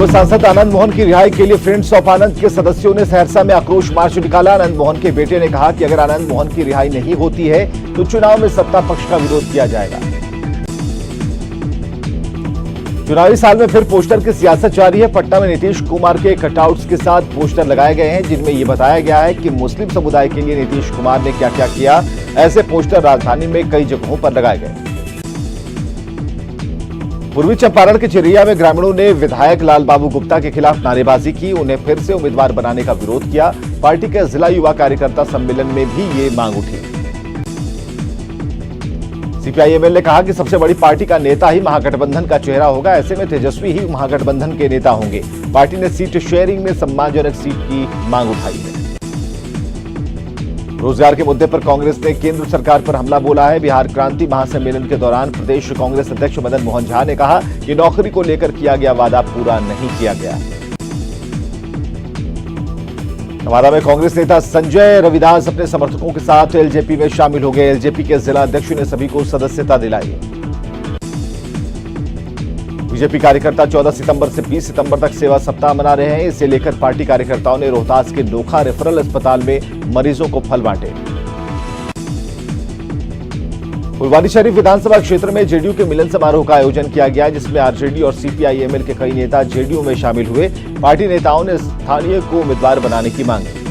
पूर्व सांसद आनंद मोहन की रिहाई के लिए फ्रेंड्स ऑफ आनंद के सदस्यों ने सहरसा में आक्रोश मार्च निकाला। आनंद मोहन के बेटे ने कहा कि अगर आनंद मोहन की रिहाई नहीं होती है तो चुनाव में सत्ता पक्ष का विरोध किया जाएगा। चुनावी साल में फिर पोस्टर की सियासत जारी है। पटना में नीतीश कुमार के कटआउट्स के साथ पोस्टर लगाए गए हैं जिनमें यह बताया गया है कि मुस्लिम समुदाय के लिए नीतीश कुमार ने क्या क्या किया। ऐसे पोस्टर राजधानी में कई जगहों पर लगाए गए। पूर्वी चंपारण के चिरैया में ग्रामीणों ने विधायक लालबाबू गुप्ता के खिलाफ नारेबाजी की। उन्हें फिर से उम्मीदवार बनाने का विरोध किया। पार्टी के जिला युवा कार्यकर्ता सम्मेलन में भी ये मांग उठी। सीपीआई-एमएल ने कहा कि सबसे बड़ी पार्टी का नेता ही महागठबंधन का चेहरा होगा। ऐसे में तेजस्वी ही महागठबंधन के नेता होंगे। पार्टी ने सीट शेयरिंग में सम्मानजनक सीट की मांग उठाई है। रोजगार के मुद्दे पर कांग्रेस ने केंद्र सरकार पर हमला बोला है। बिहार क्रांति महासम्मेलन के दौरान प्रदेश कांग्रेस अध्यक्ष मदन मोहन झा ने कहा कि नौकरी को लेकर किया गया वादा पूरा नहीं किया गया। नवादा में कांग्रेस नेता संजय रविदास अपने समर्थकों के साथ एलजेपी में शामिल हो गए। एलजेपी के जिला अध्यक्ष ने सभी को सदस्यता दिलाई। बीजेपी कार्यकर्ता 14 सितंबर से 20 सितंबर तक सेवा सप्ताह मना रहे हैं। इसे लेकर पार्टी कार्यकर्ताओं ने रोहतास के नोखा रेफरल अस्पताल में मरीजों को फल बांटे। फुलवारीशरीफ विधानसभा क्षेत्र में जेडीयू के मिलन समारोह का आयोजन किया गया जिसमें आरजेडी और सीपीआई-एमएल के कई नेता जेडीयू में शामिल हुए। पार्टी नेताओं ने स्थानीय को उम्मीदवार बनाने की मांग की।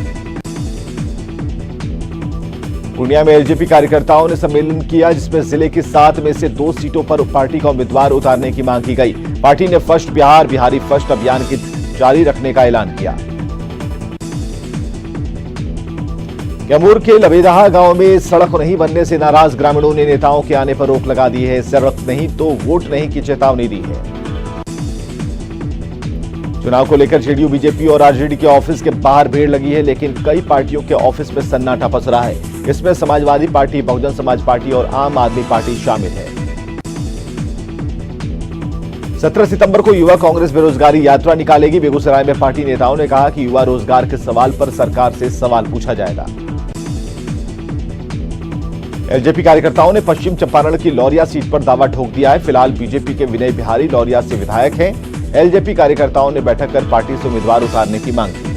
पूर्णिया में एलजेपी कार्यकर्ताओं ने सम्मेलन किया जिसमें जिले की 7 में से 2 सीटों पर पार्टी का उम्मीदवार उतारने की मांग की गई। पार्टी ने फर्स्ट बिहार बिहारी फर्स्ट अभियान की जारी रखने का ऐलान किया। कैमूर के लबेदहा गांव में सड़क नहीं बनने से नाराज ग्रामीणों ने नेताओं के आने पर रोक लगा दी है। सड़क नहीं तो वोट नहीं की चेतावनी दी है। चुनाव को लेकर जेडीयू बीजेपी और आरजेडी के ऑफिस के बाहर भीड़ लगी है लेकिन कई पार्टियों के ऑफिस में सन्नाटा पस रहा है। इसमें समाजवादी पार्टी, बहुजन समाज पार्टी और आम आदमी पार्टी शामिल है। 17 सितंबर को युवा कांग्रेस बेरोजगारी यात्रा निकालेगी। बेगूसराय में पार्टी नेताओं ने कहा कि युवा रोजगार के सवाल पर सरकार से सवाल पूछा जाएगा। एलजेपी कार्यकर्ताओं ने पश्चिम चंपारण की लौरिया सीट पर दावा ठोक दिया है। फिलहाल बीजेपी के विनय बिहारी लौरिया से विधायक हैं। एलजेपी कार्यकर्ताओं ने बैठक कर पार्टी से उम्मीदवार उतारने की मांग की।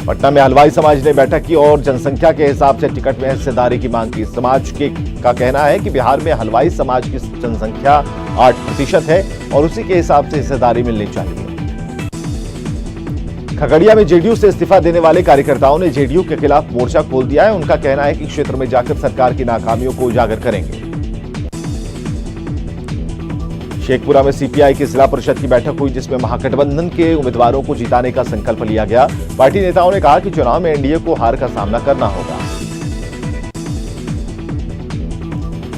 पटना में हलवाई समाज ने बैठक की और जनसंख्या के हिसाब से टिकट में हिस्सेदारी की मांग की। समाज का कहना है कि बिहार में हलवाई समाज की जनसंख्या 8% है और उसी के हिसाब से हिस्सेदारी मिलनी चाहिए। खगड़िया में जेडीयू से इस्तीफा देने वाले कार्यकर्ताओं ने जेडीयू के खिलाफ मोर्चा खोल दिया है। उनका कहना है कि क्षेत्र में जाकर सरकार की नाकामियों को उजागर करेंगे। शेखपुरा में सीपीआई की जिला परिषद की बैठक हुई जिसमें महागठबंधन के उम्मीदवारों को जिताने का संकल्प लिया गया। पार्टी नेताओं ने कहा कि चुनाव में एनडीए को हार का सामना करना होगा।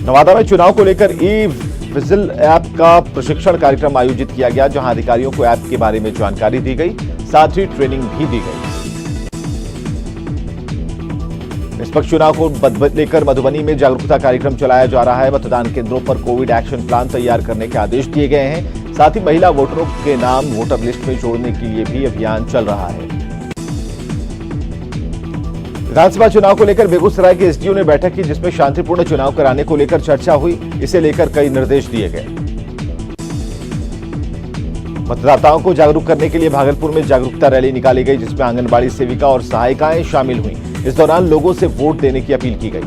नवादा में चुनाव को लेकर ई-विजिल ऐप का प्रशिक्षण कार्यक्रम आयोजित किया गया जहां अधिकारियों को ऐप के बारे में जानकारी दी गई, साथ ही ट्रेनिंग भी दी गई। निष्पक्ष चुनाव को लेकर मधुबनी में जागरूकता कार्यक्रम चलाया जा रहा है। मतदान केंद्रों पर कोविड एक्शन प्लान तैयार करने के आदेश दिए गए हैं। साथ ही महिला वोटरों के नाम वोटर लिस्ट में जोड़ने के लिए भी अभियान चल रहा है। विधानसभा चुनाव को लेकर बेगूसराय के एसडीओ ने बैठक की जिसमें शांतिपूर्ण चुनाव कराने को लेकर चर्चा हुई। इसे लेकर कई निर्देश दिए गए। मतदाताओं को जागरूक करने के लिए भागलपुर में जागरूकता रैली निकाली गई जिसमें आंगनबाड़ी सेविका और सहायिकाएं शामिल हुई। इस दौरान लोगों से वोट देने की अपील की गई।